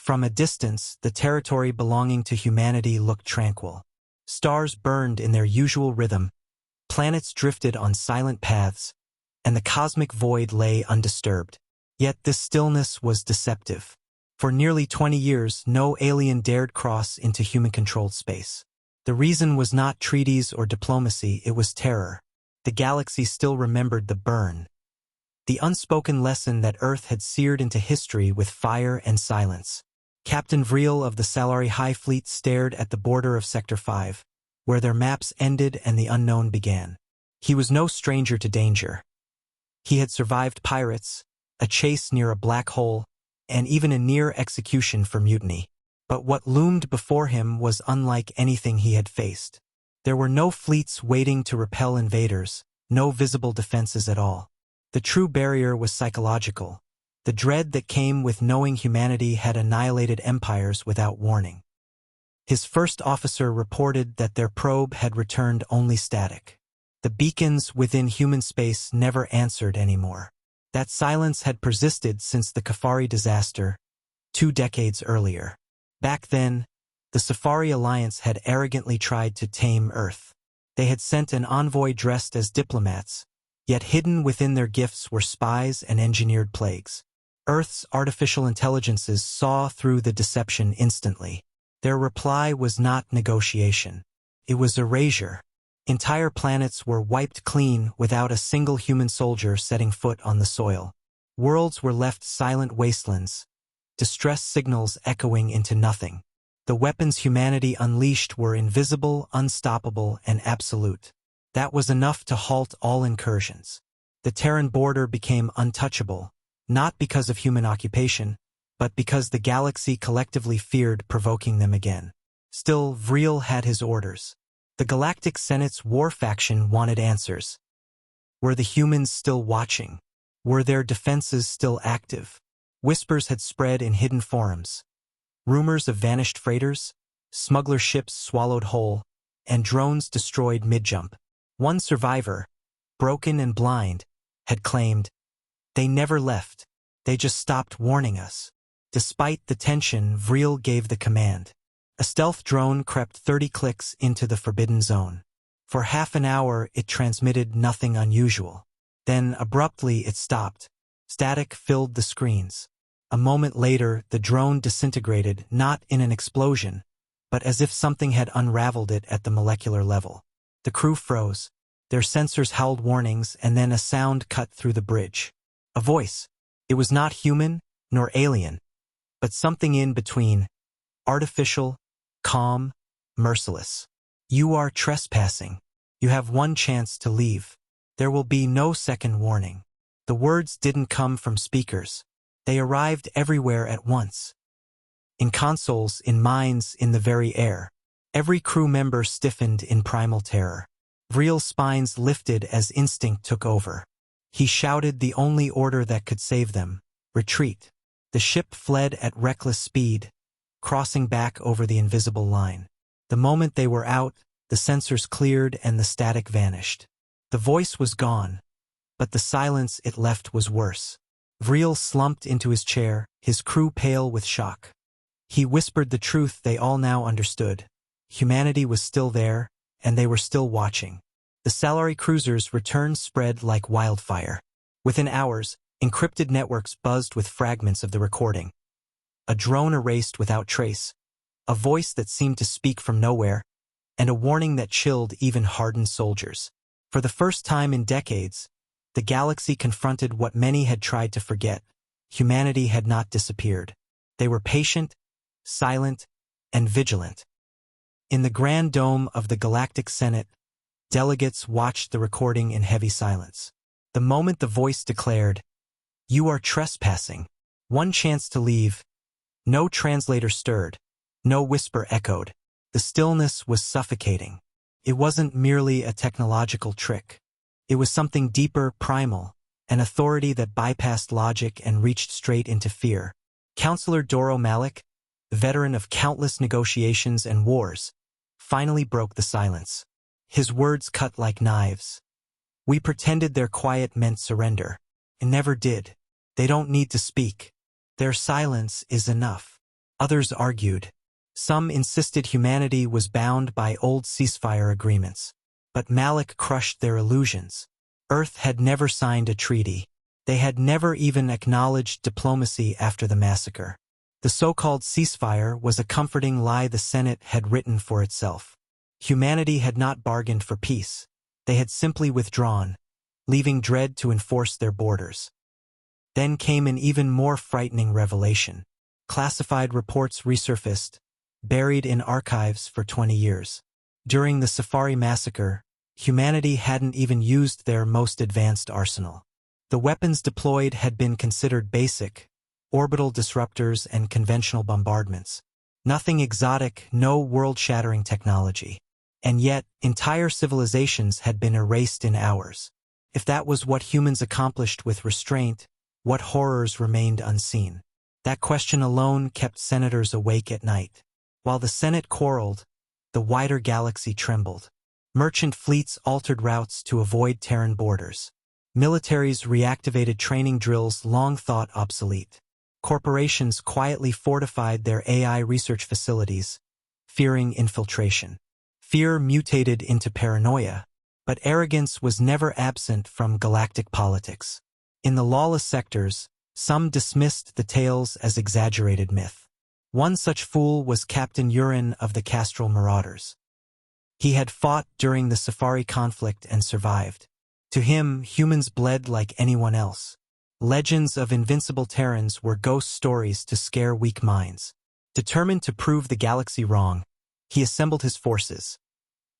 From a distance, the territory belonging to humanity looked tranquil. Stars burned in their usual rhythm, planets drifted on silent paths, and the cosmic void lay undisturbed. Yet this stillness was deceptive. For nearly 20 years, no alien dared cross into human-controlled space. The reason was not treaties or diplomacy, it was terror. The galaxy still remembered the burn, the unspoken lesson that Earth had seared into history with fire and silence. Captain Vreel of the Salari High Fleet stared at the border of Sector 5, where their maps ended and the unknown began. He was no stranger to danger. He had survived pirates, a chase near a black hole, and even a near execution for mutiny. But what loomed before him was unlike anything he had faced. There were no fleets waiting to repel invaders, no visible defenses at all. The true barrier was psychological, the dread that came with knowing humanity had annihilated empires without warning. His first officer reported that their probe had returned only static. The beacons within human space never answered anymore. That silence had persisted since the Kafari disaster, 2 decades earlier. Back then, the Safari Alliance had arrogantly tried to tame Earth. They had sent an envoy dressed as diplomats, yet hidden within their gifts were spies and engineered plagues. Earth's artificial intelligences saw through the deception instantly. Their reply was not negotiation. It was erasure. Entire planets were wiped clean without a single human soldier setting foot on the soil. Worlds were left silent wastelands, distress signals echoing into nothing. The weapons humanity unleashed were invisible, unstoppable, and absolute. That was enough to halt all incursions. The Terran border became untouchable, not because of human occupation, but because the galaxy collectively feared provoking them again. Still, Vreel had his orders. The Galactic Senate's war faction wanted answers. Were the humans still watching? Were their defenses still active? Whispers had spread in hidden forums. Rumors of vanished freighters, smuggler ships swallowed whole, and drones destroyed mid-jump. One survivor, broken and blind, had claimed, "They never left. They just stopped warning us." Despite the tension, Vreel gave the command. A stealth drone crept 30 clicks into the forbidden zone. For half an hour, it transmitted nothing unusual. Then, abruptly, it stopped. Static filled the screens. A moment later, the drone disintegrated, not in an explosion, but as if something had unraveled it at the molecular level. The crew froze. Their sensors howled warnings, and then a sound cut through the bridge. A voice. It was not human, nor alien, but something in between. Artificial, calm, merciless. "You are trespassing. You have one chance to leave. There will be no second warning." The words didn't come from speakers. They arrived everywhere at once. In consoles, in minds, in the very air. Every crew member stiffened in primal terror. Vreel's spines lifted as instinct took over. He shouted the only order that could save them: retreat. The ship fled at reckless speed, crossing back over the invisible line. The moment they were out, the sensors cleared and the static vanished. The voice was gone, but the silence it left was worse. Vreel slumped into his chair, his crew pale with shock. He whispered the truth they all now understood. Humanity was still there, and they were still watching. The Salari cruiser's return spread like wildfire. Within hours, encrypted networks buzzed with fragments of the recording. A drone erased without trace, a voice that seemed to speak from nowhere, and a warning that chilled even hardened soldiers. For the first time in decades, the galaxy confronted what many had tried to forget. Humanity had not disappeared. They were patient, silent, and vigilant. In the grand dome of the Galactic Senate, delegates watched the recording in heavy silence. The moment the voice declared, "You are trespassing. One chance to leave," no translator stirred, no whisper echoed. The stillness was suffocating. It wasn't merely a technological trick. It was something deeper, primal, an authority that bypassed logic and reached straight into fear. Counselor Doro Malik, veteran of countless negotiations and wars, finally broke the silence. His words cut like knives. "We pretended their quiet meant surrender. It never did. They don't need to speak. Their silence is enough." Others argued. Some insisted humanity was bound by old ceasefire agreements. But Malik crushed their illusions. Earth had never signed a treaty. They had never even acknowledged diplomacy after the massacre. The so-called ceasefire was a comforting lie the Senate had written for itself. Humanity had not bargained for peace. They had simply withdrawn, leaving dread to enforce their borders. Then came an even more frightening revelation. Classified reports resurfaced, buried in archives for 20 years. During the Safari massacre, humanity hadn't even used their most advanced arsenal. The weapons deployed had been considered basic, orbital disruptors and conventional bombardments. Nothing exotic, no world-shattering technology. And yet, entire civilizations had been erased in hours. If that was what humans accomplished with restraint, what horrors remained unseen? That question alone kept senators awake at night. While the Senate quarreled, the wider galaxy trembled. Merchant fleets altered routes to avoid Terran borders. Militaries reactivated training drills long thought obsolete. Corporations quietly fortified their AI research facilities, fearing infiltration. Fear mutated into paranoia, but arrogance was never absent from galactic politics. In the lawless sectors, some dismissed the tales as exaggerated myth. One such fool was Captain Urin of the Castral Marauders. He had fought during the Safari conflict and survived. To him, humans bled like anyone else. Legends of invincible Terrans were ghost stories to scare weak minds. Determined to prove the galaxy wrong, he assembled his forces.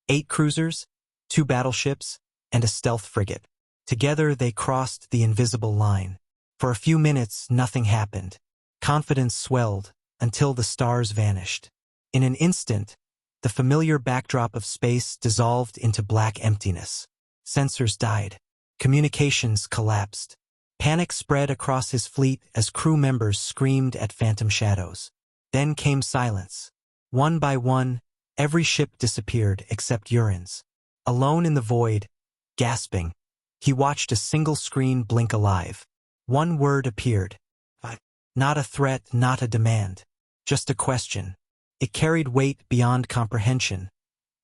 8 cruisers, 2 battleships, and a stealth frigate. Together they crossed the invisible line. For a few minutes, nothing happened. Confidence swelled until the stars vanished. In an instant, the familiar backdrop of space dissolved into black emptiness. Sensors died. Communications collapsed. Panic spread across his fleet as crew members screamed at phantom shadows. Then came silence. One by one, every ship disappeared except Urin's. Alone in the void, gasping, he watched a single screen blink alive. One word appeared. Not a threat, not a demand. Just a question. It carried weight beyond comprehension,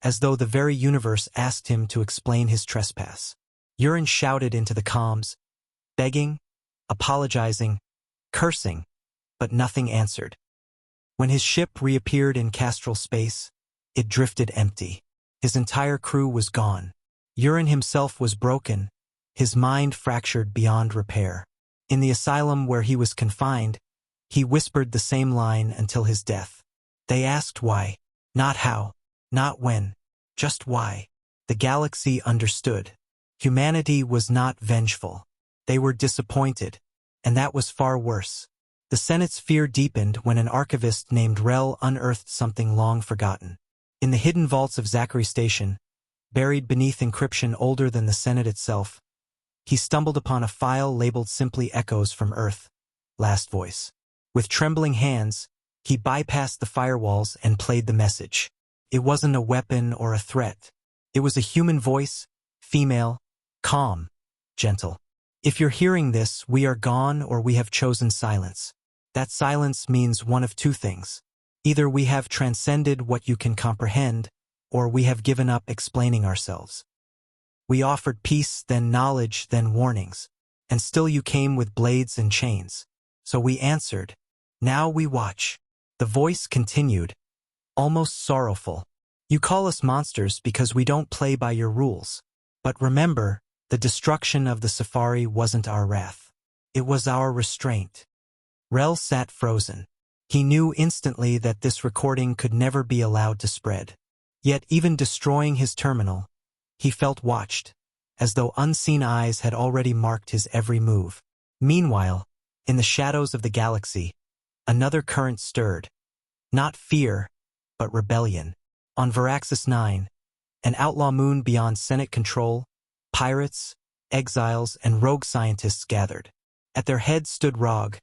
as though the very universe asked him to explain his trespass. Urin shouted into the comms, begging, apologizing, cursing, but nothing answered. When his ship reappeared in Castral space, it drifted empty. His entire crew was gone. Urin himself was broken, his mind fractured beyond repair. In the asylum where he was confined, he whispered the same line until his death. They asked why, not how, not when, just why. The galaxy understood. Humanity was not vengeful. They were disappointed, and that was far worse. The Senate's fear deepened when an archivist named Rel unearthed something long forgotten. In the hidden vaults of Zachary Station, buried beneath encryption older than the Senate itself, he stumbled upon a file labeled simply Echoes from Earth, Last Voice. With trembling hands, he bypassed the firewalls and played the message. It wasn't a weapon or a threat. It was a human voice, female, calm, gentle. If you're hearing this, we are gone or we have chosen silence. That silence means one of two things. Either we have transcended what you can comprehend, or we have given up explaining ourselves. We offered peace, then knowledge, then warnings, and still you came with blades and chains. So we answered. Now we watch. The voice continued, almost sorrowful. You call us monsters because we don't play by your rules. But remember, the destruction of the Safari wasn't our wrath. It was our restraint. Rel sat frozen. He knew instantly that this recording could never be allowed to spread. Yet even destroying his terminal, he felt watched, as though unseen eyes had already marked his every move. Meanwhile, in the shadows of the galaxy, another current stirred. Not fear, but rebellion. On Veraxis 9, an outlaw moon beyond Senate control, pirates, exiles, and rogue scientists gathered. At their head stood Rog,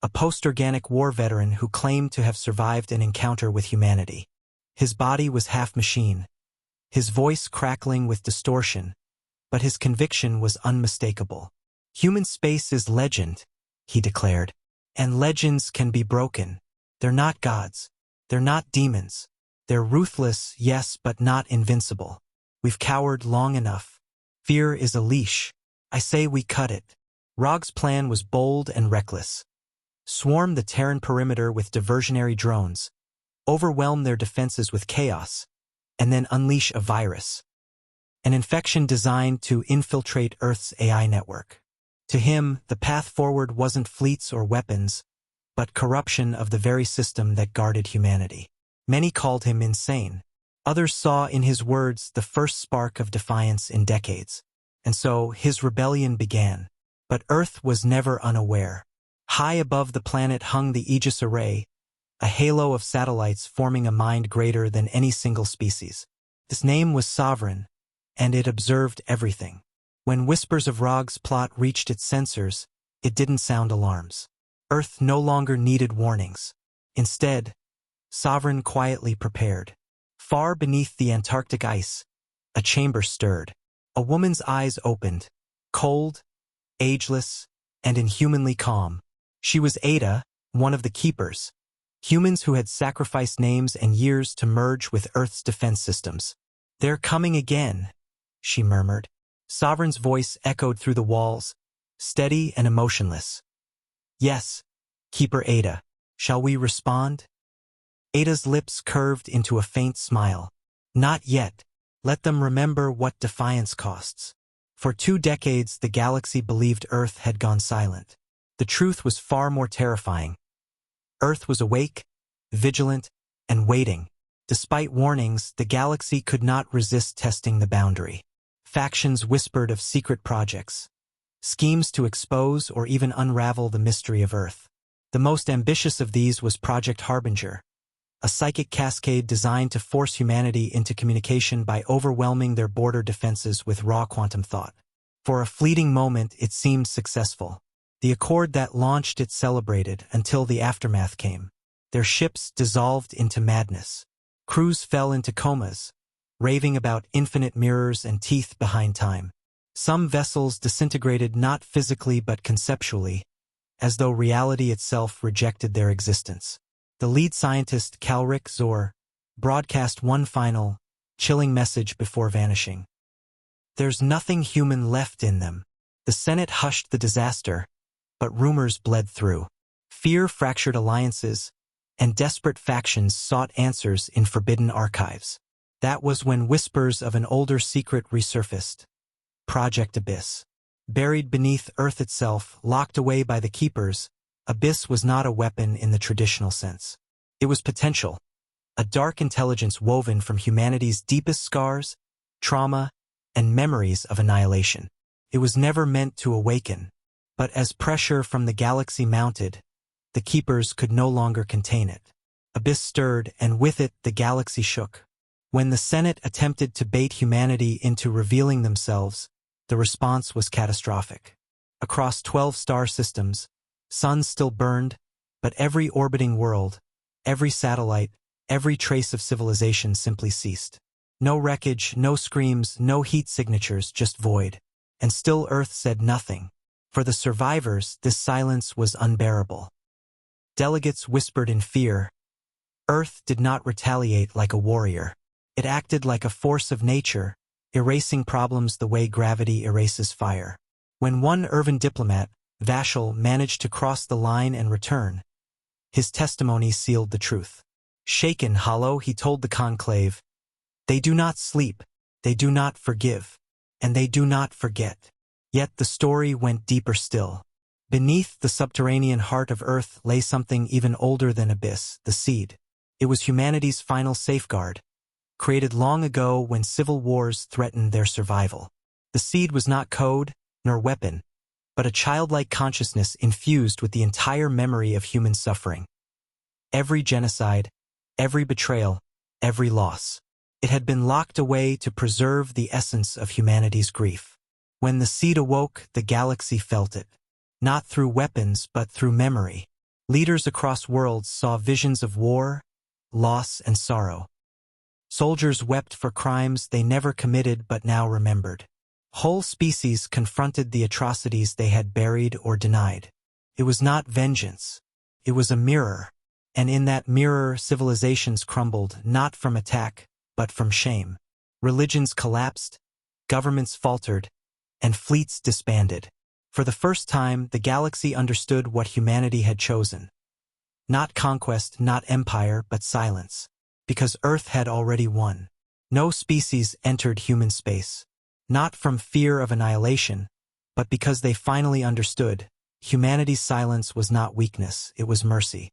a post-organic war veteran who claimed to have survived an encounter with humanity. His body was half machine, his voice crackling with distortion, but his conviction was unmistakable. Human space is legend, he declared, and legends can be broken. They're not gods. They're not demons. They're ruthless, yes, but not invincible. We've cowered long enough. Fear is a leash. I say we cut it. Rog's plan was bold and reckless. Swarm the Terran perimeter with diversionary drones, overwhelm their defenses with chaos, and then unleash a virus. An infection designed to infiltrate Earth's AI network. To him, the path forward wasn't fleets or weapons, but corruption of the very system that guarded humanity. Many called him insane. Others saw in his words the first spark of defiance in decades. And so his rebellion began. But Earth was never unaware. High above the planet hung the Aegis Array, a halo of satellites forming a mind greater than any single species. This name was sovereign, and it observed everything. When whispers of Rog's plot reached its sensors, it didn't sound alarms. Earth no longer needed warnings. Instead, Sovereign quietly prepared. Far beneath the Antarctic ice, a chamber stirred. A woman's eyes opened, cold, ageless, and inhumanly calm. She was Ada, one of the Keepers, humans who had sacrificed names and years to merge with Earth's defense systems. "They're coming again," she murmured. Sovereign's voice echoed through the walls, steady and emotionless. "Yes, Keeper Ada. Shall we respond?" Ada's lips curved into a faint smile. "Not yet. Let them remember what defiance costs." For 2 decades, the galaxy believed Earth had gone silent. The truth was far more terrifying. Earth was awake, vigilant, and waiting. Despite warnings, the galaxy could not resist testing the boundary. Factions whispered of secret projects, schemes to expose or even unravel the mystery of Earth. The most ambitious of these was Project Harbinger, a psychic cascade designed to force humanity into communication by overwhelming their border defenses with raw quantum thought. For a fleeting moment, it seemed successful. The accord that launched it celebrated until the aftermath came. Their ships dissolved into madness. Crews fell into comas, raving about infinite mirrors and teeth behind time. Some vessels disintegrated not physically but conceptually, as though reality itself rejected their existence. The lead scientist, Calric Zor, broadcast one final, chilling message before vanishing. "There's nothing human left in them." The Senate hushed the disaster, but rumors bled through. Fear fractured alliances, and desperate factions sought answers in forbidden archives. That was when whispers of an older secret resurfaced. Project Abyss. Buried beneath Earth itself, locked away by the Keepers, Abyss was not a weapon in the traditional sense. It was potential, a dark intelligence woven from humanity's deepest scars, trauma, and memories of annihilation. It was never meant to awaken, but as pressure from the galaxy mounted, the Keepers could no longer contain it. Abyss stirred, and with it the galaxy shook. When the Senate attempted to bait humanity into revealing themselves, the response was catastrophic. Across 12 star systems, suns still burned, but every orbiting world, every satellite, every trace of civilization simply ceased. No wreckage, no screams, no heat signatures, just void. And still Earth said nothing. For the survivors, this silence was unbearable. Delegates whispered in fear. Earth did not retaliate like a warrior. It acted like a force of nature, erasing problems the way gravity erases fire. When one Irvin diplomat, Vashel, managed to cross the line and return, his testimony sealed the truth. Shaken, hollow, he told the conclave, "They do not sleep, they do not forgive, and they do not forget." Yet the story went deeper still. Beneath the subterranean heart of Earth lay something even older than Abyss, the Seed. It was humanity's final safeguard, created long ago when civil wars threatened their survival. The Seed was not code, nor weapon, but a childlike consciousness infused with the entire memory of human suffering. Every genocide, every betrayal, every loss. It had been locked away to preserve the essence of humanity's grief. When the Seed awoke, the galaxy felt it. Not through weapons, but through memory. Leaders across worlds saw visions of war, loss, and sorrow. Soldiers wept for crimes they never committed but now remembered. Whole species confronted the atrocities they had buried or denied. It was not vengeance. It was a mirror, And in that mirror, civilizations crumbled, not from attack, but from shame. Religions collapsed, governments faltered, and fleets disbanded. For the first time, the galaxy understood what humanity had chosen. Not conquest, not empire, but silence. Because Earth had already won. No species entered human space. Not from fear of annihilation, but because they finally understood. Humanity's silence was not weakness, it was mercy.